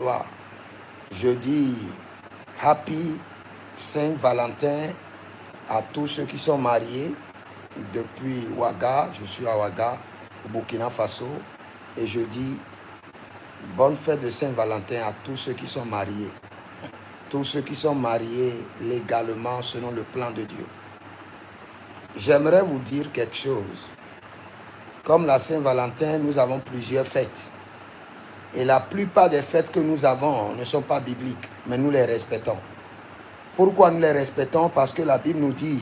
gloire. Je dis Happy Saint-Valentin à tous ceux qui sont mariés depuis Ouaga. Je suis à Ouaga, au Burkina Faso. Et je dis bonne fête de Saint-Valentin à tous ceux qui sont mariés. Tous ceux qui sont mariés légalement selon le plan de Dieu. J'aimerais vous dire quelque chose. Comme la Saint-Valentin, nous avons plusieurs fêtes. Et la plupart des fêtes que nous avons ne sont pas bibliques, mais nous les respectons. Pourquoi nous les respectons? Parce que la Bible nous dit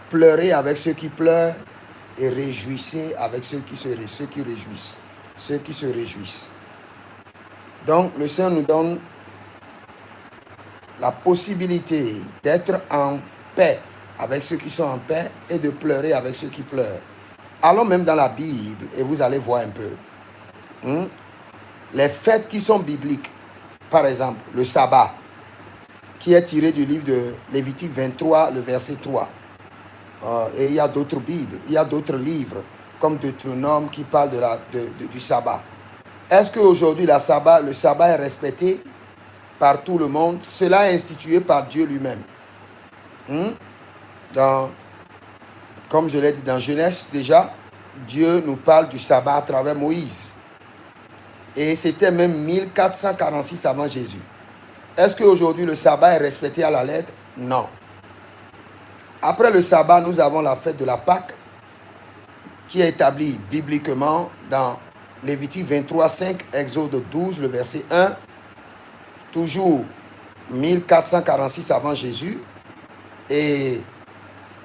pleurez avec ceux qui pleurent et réjouissez avec ceux qui se réjouissent. Donc le Seigneur nous donne la possibilité d'être en paix avec ceux qui sont en paix et de pleurer avec ceux qui pleurent. Allons même dans la Bible et vous allez voir un peu. Les fêtes qui sont bibliques, par exemple le sabbat, qui est tiré du livre de Lévitique 23, le verset 3. Et il y a d'autres Bibles, il y a d'autres livres, comme Deutéronome qui parle du sabbat. Est-ce qu'aujourd'hui le sabbat est respecté par tout le monde? Cela est institué par Dieu lui-même. Comme je l'ai dit dans Genèse, déjà, Dieu nous parle du sabbat à travers Moïse. Et c'était même 1446 avant Jésus. Est-ce qu'aujourd'hui le sabbat est respecté à la lettre? Non. Après le sabbat, nous avons la fête de la Pâque, qui est établie bibliquement dans Lévitique 23, 5, Exode 12, le verset 1, toujours 1446 avant Jésus, et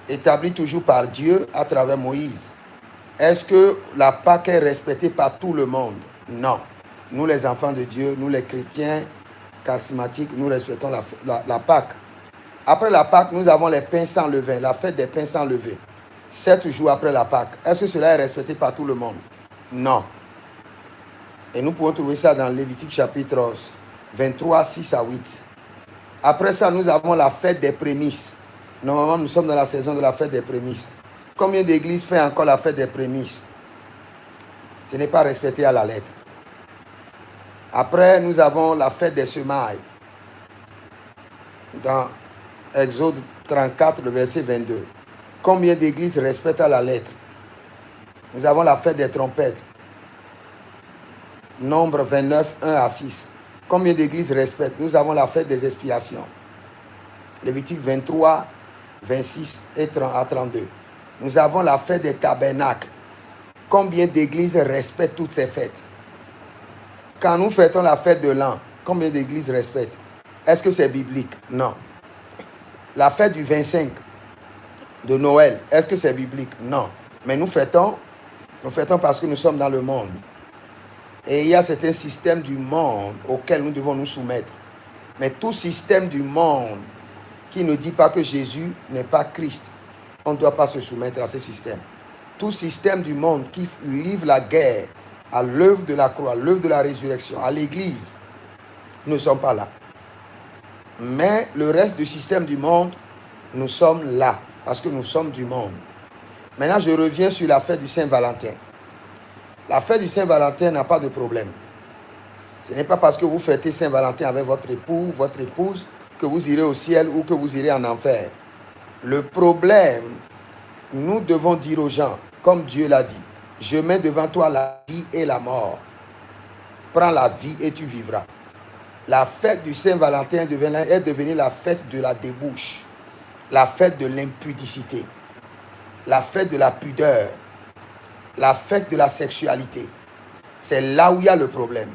établie toujours par Dieu à travers Moïse. Est-ce que la Pâque est respectée par tout le monde? Non. Nous les enfants de Dieu, nous les chrétiens charismatiques, nous respectons la Pâque. Après la Pâque, nous avons les pains sans levain, la fête des pains sans levain. 7 jours après la Pâque. Est-ce que cela est respecté par tout le monde? Non. Et nous pouvons trouver ça dans Lévitique chapitre 23, 6 à 8. Après ça, nous avons la fête des prémices. Normalement, nous sommes dans la saison de la fête des prémices. Combien d'églises font encore la fête des prémices? Ce n'est pas respecté à la lettre. Après, nous avons la fête des semailles. Dans Exode 34, le verset 22. Combien d'églises respectent à la lettre? Nous avons la fête des trompettes. Nombre 29, 1 à 6. Combien d'églises respectent? Nous avons la fête des expiations. Lévitique 23, 26 et 30 à 32. Nous avons la fête des tabernacles. Combien d'églises respectent toutes ces fêtes? Quand nous fêtons la fête de l'an, combien d'églises respectent? Est-ce que c'est biblique? Non. La fête du 25 de Noël, est-ce que c'est biblique? Non. Mais nous fêtons parce que nous sommes dans le monde. Et il y a certains systèmes du monde auxquels nous devons nous soumettre. Mais tout système du monde qui ne dit pas que Jésus n'est pas Christ, on ne doit pas se soumettre à ce système. Tout système du monde qui livre la guerre à l'œuvre de la croix, à l'œuvre de la résurrection, à l'église, nous ne sommes pas là. Mais le reste du système du monde, nous sommes là, parce que nous sommes du monde. Maintenant, je reviens sur la fête du Saint-Valentin. La fête du Saint-Valentin n'a pas de problème. Ce n'est pas parce que vous fêtez Saint-Valentin avec votre époux, votre épouse, que vous irez au ciel ou que vous irez en enfer. Le problème, nous devons dire aux gens, comme Dieu l'a dit, je mets devant toi la vie et la mort. Prends la vie et tu vivras. La fête du Saint-Valentin est devenue la fête de la débauche, la fête de l'impudicité, la fête de la pudeur, la fête de la sexualité. C'est là où il y a le problème.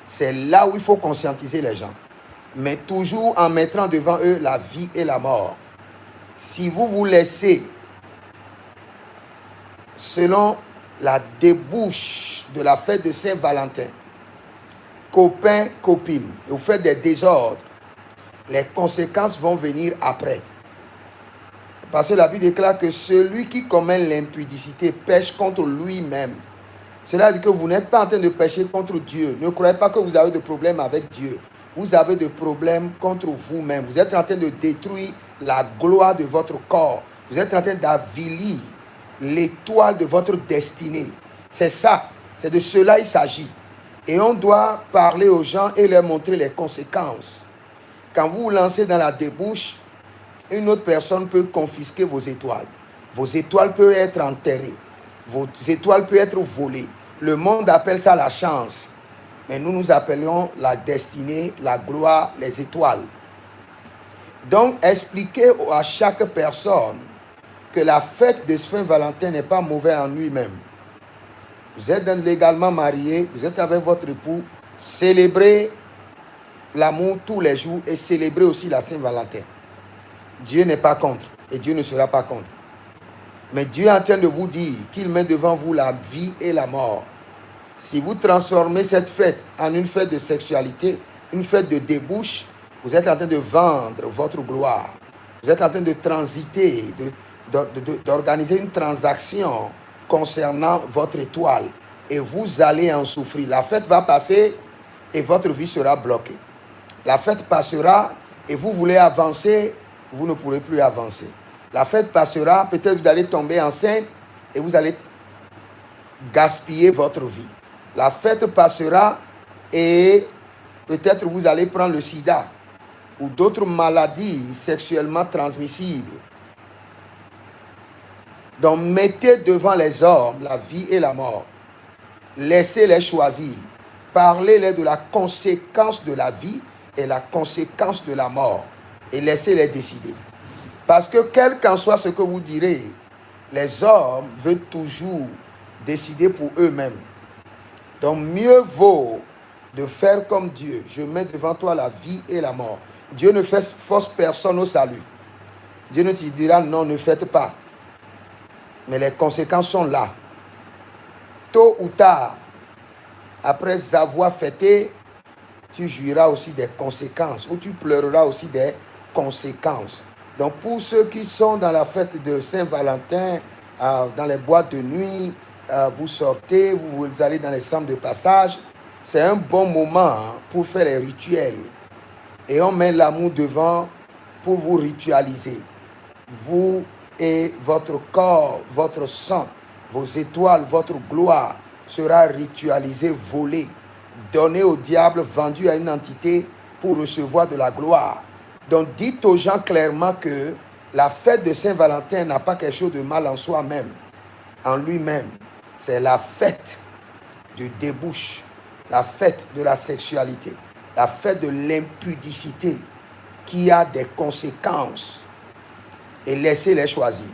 C'est là où il faut conscientiser les gens. Mais toujours en mettant devant eux la vie et la mort. Si vous vous laissez, selon la débauche de la fête de Saint-Valentin, copains, copines, et vous faites des désordres, les conséquences vont venir après. Parce que la Bible déclare que celui qui commet l'impudicité pêche contre lui-même. Cela dit que vous n'êtes pas en train de pécher contre Dieu. Ne croyez pas que vous avez de problème avec Dieu. Vous avez des problèmes contre vous-même. Vous êtes en train de détruire la gloire de votre corps. Vous êtes en train d'avilir l'étoile de votre destinée. C'est ça. C'est de cela il s'agit. Et on doit parler aux gens et leur montrer les conséquences. Quand vous vous lancez dans la débauche, une autre personne peut confisquer vos étoiles. Vos étoiles peuvent être enterrées. Vos étoiles peuvent être volées. Le monde appelle ça la chance. Mais nous appelons la destinée, la gloire, les étoiles. Donc, expliquez à chaque personne que la fête de Saint-Valentin n'est pas mauvaise en lui-même. Vous êtes légalement marié, vous êtes avec votre époux, célébrez l'amour tous les jours et célébrez aussi la Saint-Valentin. Dieu n'est pas contre et Dieu ne sera pas contre. Mais Dieu est en train de vous dire qu'il met devant vous la vie et la mort. Si vous transformez cette fête en une fête de sexualité, une fête de débauche, vous êtes en train de vendre votre gloire. Vous êtes en train de transiter, d'organiser une transaction concernant votre étoile. Et vous allez en souffrir. La fête va passer et votre vie sera bloquée. La fête passera et vous voulez avancer, vous ne pourrez plus avancer. La fête passera, peut-être vous allez tomber enceinte et vous allez gaspiller votre vie. La fête passera et peut-être vous allez prendre le sida ou d'autres maladies sexuellement transmissibles. Donc mettez devant les hommes la vie et la mort. Laissez-les choisir. Parlez-les de la conséquence de la vie et la conséquence de la mort. Et laissez-les décider. Parce que quel qu'en soit ce que vous direz, les hommes veulent toujours décider pour eux-mêmes. Donc mieux vaut de faire comme Dieu. Je mets devant toi la vie et la mort. Dieu ne force personne au salut. Dieu ne te dira non, ne faites pas. Mais les conséquences sont là. Tôt ou tard, après avoir fêté, tu jouiras aussi des conséquences ou tu pleureras aussi des conséquences. Donc pour ceux qui sont dans la fête de Saint-Valentin, dans les boîtes de nuit, vous sortez, vous allez dans les centres de passage, c'est un bon moment pour faire les rituels. Et on met l'amour devant pour vous ritualiser. Vous et votre corps, votre sang, vos étoiles, votre gloire sera ritualisée, volée, donnée au diable, vendue à une entité pour recevoir de la gloire. Donc dites aux gens clairement que la fête de Saint-Valentin n'a pas quelque chose de mal en soi-même, en lui-même. C'est la fête du débauche, la fête de la sexualité, la fête de l'impudicité qui a des conséquences. Et laissez-les choisir.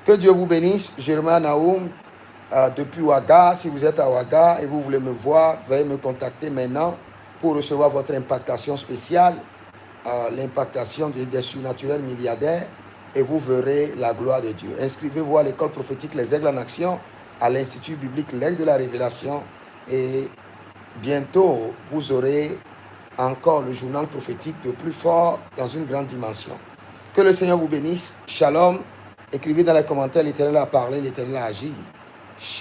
Que Dieu vous bénisse. Germain Naoum, depuis Ouaga. Si vous êtes à Ouaga et vous voulez me voir, veuillez me contacter maintenant pour recevoir votre impactation spéciale, l'impactation des surnaturels milliardaires, et vous verrez la gloire de Dieu. Inscrivez-vous à l'école prophétique Les Aigles en Action, à l'Institut biblique L'Aigle de la Révélation, et bientôt vous aurez encore le journal prophétique de plus fort dans une grande dimension. Que le Seigneur vous bénisse. Shalom. Écrivez dans les commentaires, l'Éternel a parlé, l'Éternel a agi. Shalom.